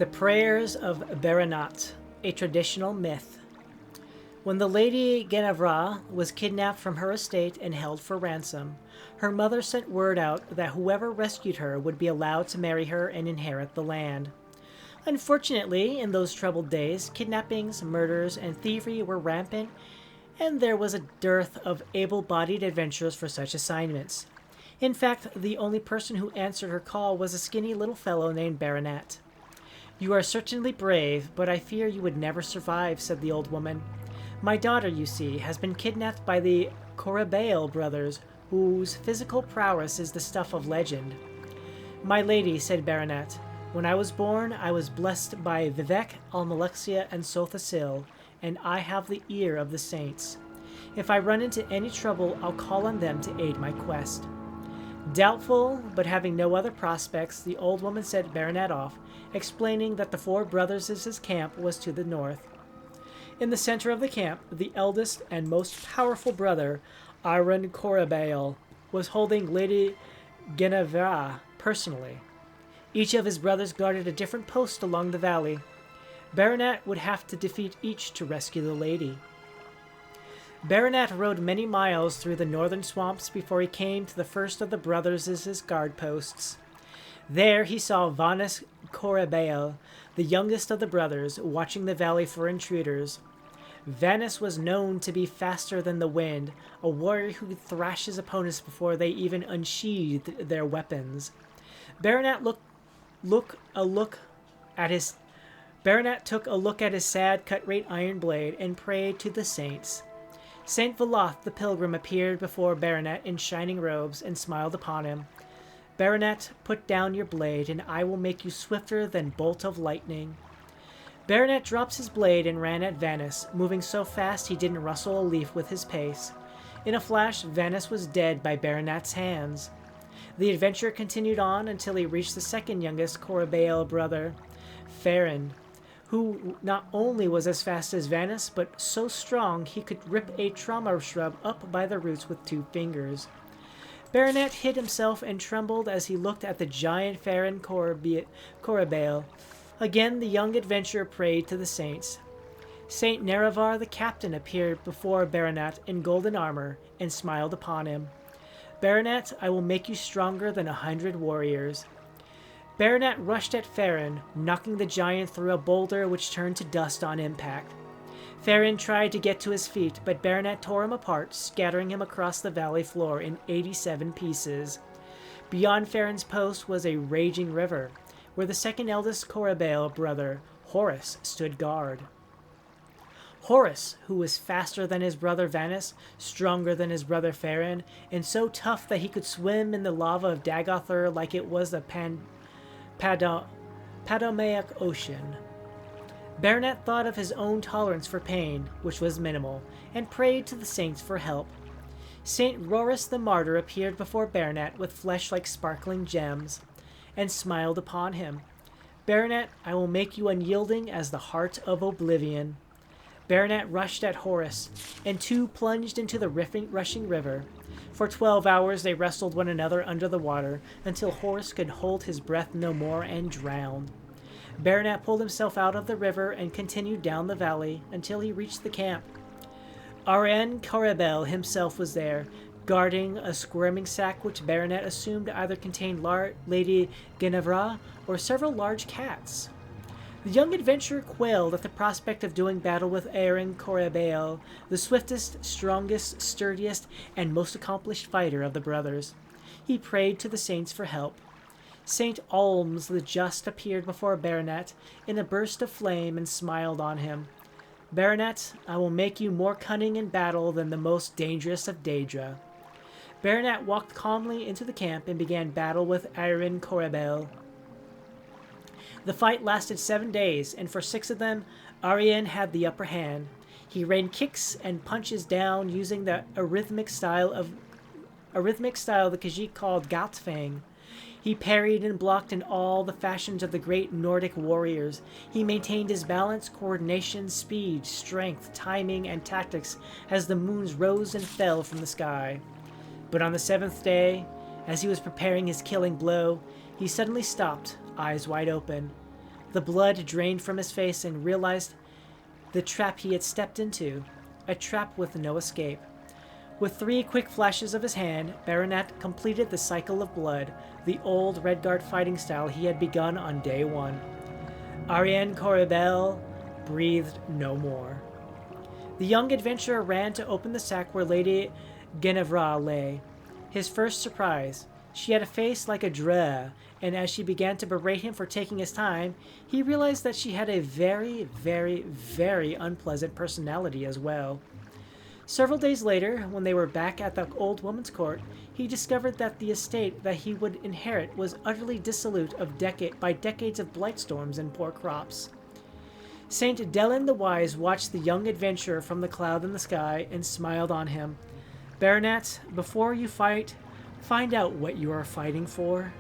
The Prayers of Baranat, a traditional myth. When the Lady Genevra was kidnapped from her estate and held for ransom, her mother sent word out that whoever rescued her would be allowed to marry her and inherit the land. Unfortunately, in those troubled days, kidnappings, murders, and thievery were rampant, and there was a dearth of able-bodied adventurers for such assignments. In fact, the only person who answered her call was a skinny little fellow named Baranat. "You are certainly brave, but I fear you would never survive," said the old woman. "My daughter, you see, has been kidnapped by the Corabale brothers, whose physical prowess is the stuff of legend." "My lady," said Baranat, "when I was born, I was blessed by Vivek, Almalexia, and Sothasil, and I have the ear of the saints. If I run into any trouble, I'll call on them to aid my quest." Doubtful, but having no other prospects, the old woman sent Baranat off, explaining that the Four Brothers' camp was to the north. In the center of the camp, the eldest and most powerful brother, Iron Corabale, was holding Lady Genevra personally. Each of his brothers guarded a different post along the valley. Baranat would have to defeat each to rescue the lady. Baranat rode many miles through the northern swamps before he came to the first of the brothers' guard posts. There he saw Vanus Corabale, the youngest of the brothers, watching the valley for intruders. Vanus was known to be faster than the wind, a warrior who could thrash his opponents before they even unsheathed their weapons. Baranat took a look at his sad cut-rate iron blade and prayed to the saints. Saint Veloth the pilgrim appeared before Baranat in shining robes and smiled upon him. "Baranat, put down your blade, and I will make you swifter than bolt of lightning." Baranat dropped his blade and ran at Vanus, moving so fast he didn't rustle a leaf with his pace. In a flash, Vanus was dead by Baranat's hands. The adventure continued on until he reached the second youngest Corabale brother, Farron, who not only was as fast as Vanus, but so strong he could rip a trauma shrub up by the roots with 2 fingers. Baranat hid himself and trembled as he looked at the giant Farron Corabale. Again the young adventurer prayed to the saints. Saint Nerevar the captain appeared before Baranat in golden armor and smiled upon him. "Baranat, I will make you stronger than 100 warriors." Baranat rushed at Farron, knocking the giant through a boulder which turned to dust on impact. Farron tried to get to his feet, but Baranat tore him apart, scattering him across the valley floor in 87 pieces. Beyond Farron's post was a raging river, where the second eldest Corabale brother, Horus, stood guard. Horus, who was faster than his brother Vanus, stronger than his brother Farron, and so tough that he could swim in the lava of Dagothur like it was the Padomaic Ocean. Baranat thought of his own tolerance for pain, which was minimal, and prayed to the saints for help. Saint Rorus the Martyr appeared before Baranat with flesh like sparkling gems, and smiled upon him. "Baranat, I will make you unyielding as the heart of oblivion." Baranat rushed at Horus, and 2 plunged into the rushing river. For 12 hours they wrestled one another under the water, until Horus could hold his breath no more and drowned. Baranat pulled himself out of the river and continued down the valley until he reached the camp. Aryan Corabale himself was there, guarding a squirming sack which Baranat assumed either contained Lady Genevra or several large cats. The young adventurer quailed at the prospect of doing battle with Aryan Corabale, the swiftest, strongest, sturdiest, and most accomplished fighter of the brothers. He prayed to the saints for help. Saint Alms the Just appeared before Baranat in a burst of flame and smiled on him. "Baranat, I will make you more cunning in battle than the most dangerous of Daedra." Baranat walked calmly into the camp and began battle with Aryan Corabale. The fight lasted 7 days, and for 6 of them, Aryan had the upper hand. He rained kicks and punches down using the rhythmic style the Khajiit called Gatfang. He parried and blocked in all the fashions of the great Nordic warriors. He maintained his balance, coordination, speed, strength, timing, and tactics as the moons rose and fell from the sky. But on the 7th day, as he was preparing his killing blow, he suddenly stopped, eyes wide open. The blood drained from his face and realized the trap he had stepped into, a trap with no escape. With 3 quick flashes of his hand, Baranat completed the cycle of blood, the old Redguard fighting style he had begun on day 1. Ariane Corabel breathed no more. The young adventurer ran to open the sack where Lady Guinevere lay. His first surprise. She had a face like a dreh, and as she began to berate him for taking his time, he realized that she had a very, very, very unpleasant personality as well. Several days later, when they were back at the old woman's court, he discovered that the estate that he would inherit was utterly dissolute by decades of blight storms and poor crops. Saint Delin the Wise watched the young adventurer from the cloud in the sky and smiled on him. Baranat, before you fight, find out what you are fighting for.